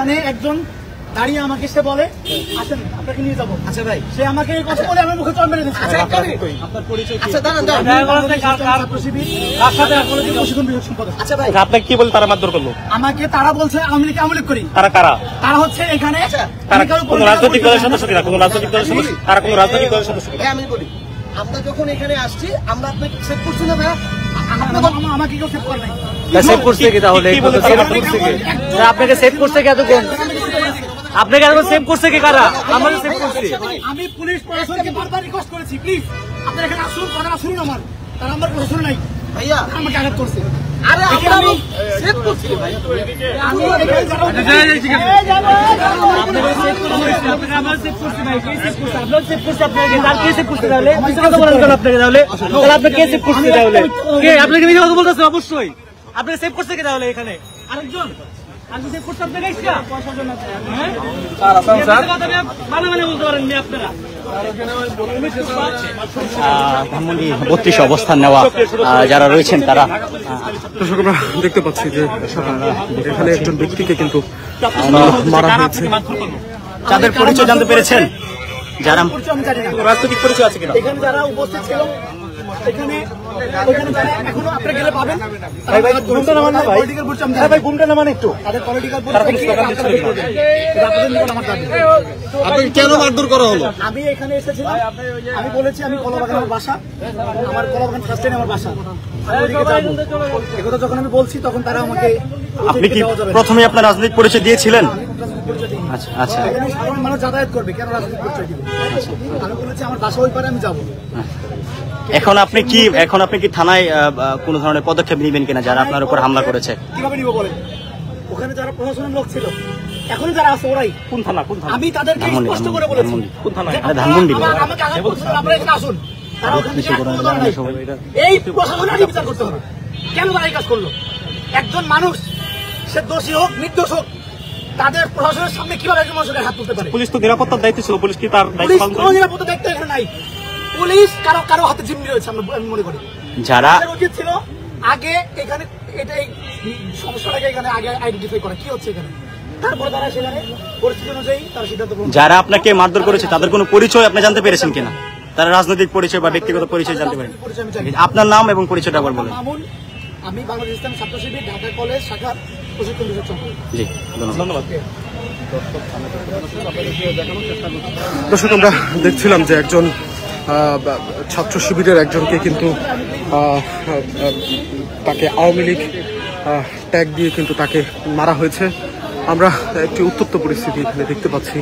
মানে একজন দাঁড়িয়ে আমাকে সে বলে আসেন আপনাকে নিয়ে যাবো। আচ্ছা ভাই, সে আমাকে এই কথা বলে আমার মুখে চড় মেরে দিচ্ছে। আপনার পরিচয় কি? আচ্ছা ভাই, আপনাকে কি বলে তারা মারধর করলো? আমাকে তারা বলছে আওয়ামী লীগ করি। তারা কারা? তারা হচ্ছে এখানে কোন রাজনৈতিক দলের সদস্য কিনা? কোন রাজনৈতিক দলের সদস্য? তারা কোন রাজনৈতিক দলের সদস্য কিনা? আমি বলি, আমরা যখন এখানে আসছি আমরা আপনাকে চেক করছি না ভাইয়া? আমাকে কেউ সেভ করে নাই। সেভ করছে কি তাহলে? আপনাকে সেভ করছে কি এতক্ষণ? আপনাকে এতক্ষণ সেভ করছে কি কারা? আমাদের সেভ করছে। আমি পুলিশ প্রশাসনকে বারবার রিকোয়েস্ট করেছি, প্লিজ আপনারা এখানে আসুন, কথাটা শুনুন আমার। তারা আমার কথা শুনে নাই ভাইয়া, আমাকে আঘাত করছে। আরে আমরা সেভ করছি ভাই। আমি এখানে যাবো। আপনাকে সেভ করছে, আপনাকে আমার সেভ করছে ভাই। কে সেভ করছে? আপনাকে সেভ করছে। আপনাকে আর কে সেভ করছে তাহলে? মিথ্যা কথা বলেন কেন আপনাকে তাহলে? তাহলে আপনাকে কে সেভ করছে তাহলে? কে আপনাকে মিথ্যা কথা বলতেছে? অবশ্যই আপনাকে সেভ করছে কি তাহলে? এখানে আরেকজন আমি সেভ করছে আপনাকে এক্সট্রা পয়সার জন্য। হ্যাঁ স্যার, আসাম স্যার ভালো মানে বলতে পারেন নি আপনারা। ধানমন্ডি 32 অবস্থান নেওয়া যারা রয়েছেন তারা। দর্শক, আমরা দেখতে পাচ্ছি যে এখানে একজন ব্যক্তিকে কিন্তু মারা হয়েছে। যাদের পরিচয় জানতে পেরেছেন? যারা আমি জানি না রাজনৈতিক পরিচয় আছে কিনা? এখানে যারা উপস্থিত ছিল, এখানে যারা এখনো আপনারা গেলে পাবেন। ঘুমটা নামান না ভাই। ভাই ঘুমটা নামান একটু। তাদের পলিটিক্যাল আপনাকে কেন মারধর করা হলো? আমি এখানে এসেছিলাম, আমি বলেছি আমি কলাবাগান আমার বাসা, আমার কলাবাগান ফার্স্ট টাইম আমার বাসা। একথা যখন আমি বলছি তখন তারা আমাকে আপনি কি প্রথমে আপনার রাজনৈতিক পরিচয় দিয়েছিলেন? আচ্ছা আচ্ছা, সাধারণ মানুষ যাতায়াত করবে, কেন রাজনৈতিক পরিচয় দিবে? আমি বলেছি আমার বাসা ওই পারে, আমি যাবো। এখন আপনি কি থানায় কোন ধরনের পদক্ষেপ নেবেন কিনা যারা আপনার উপর হামলা করেছে? কিভাবে নিব বলেন? ওখানে যারা প্রশাসনের লোক ছিল, এখন যারা আছে ওরাই। কোন থানা? আমি তাদেরকে স্পষ্ট করে বলেছি কোন থানা? ধানমন্ডি। আমাকে আঘাত করছে, আপনারা এখানে আসুন। তারা ওখান থেকে কোনো ধরনের নাই। এই প্রশাসনের বিচার করতে হবে, কেন তারা এই কাজ করলো? একজন মানুষ, সে দোষী হোক নির্দোষ হোক, তাদের প্রশাসনের সামনে কিভাবে একজন মানুষের হাত তুলতে পারে? পুলিশ তো নিরাপত্তার দায়িত্ব ছিল, পুলিশ কি তার দায়িত্ব পালন করে? নিরাপত্তা দায়িত্ব এখানে নাই। পুলিশ কারো হাতে জিম্মি রয়েছে, আমি মনে করি। যারা উচিত ছিল আগে এখানে এই সমস্যাটাকে এখানে আগে আইডেন্টিফাই করা কি হচ্ছে এখানে, তারপরে তারা সেখানে পরিস্থিতি অনুযায়ী তারা সিদ্ধান্ত গ্রহণ করে। যারা আপনাকে মারধর করেছে তাদের কোনো পরিচয় আপনি জানতে পেরেছেন কিনা? তারা রাজনৈতিক পরিচয় বা ব্যক্তিগত পরিচয় জানতে পারেন? আপনার নাম এবং পরিচয়টা আবার বলেন। আমি বাংলাদেশ ইসলামী ছাত্র শিবির ঢাকা কলেজ শাখার প্রশিক্ষণ বিভাগ সম্পাদক। জি, ধন্যবাদ। দর্শক, আমরা দেখছিলাম যে একজন ছাত্র শিবিরের একজনকে কিন্তু তাকে আওয়ামী লীগ ট্যাগ দিয়ে কিন্তু তাকে মারা হয়েছে। আমরা একটি উত্তপ্ত পরিস্থিতি এখানে দেখতে পাচ্ছি।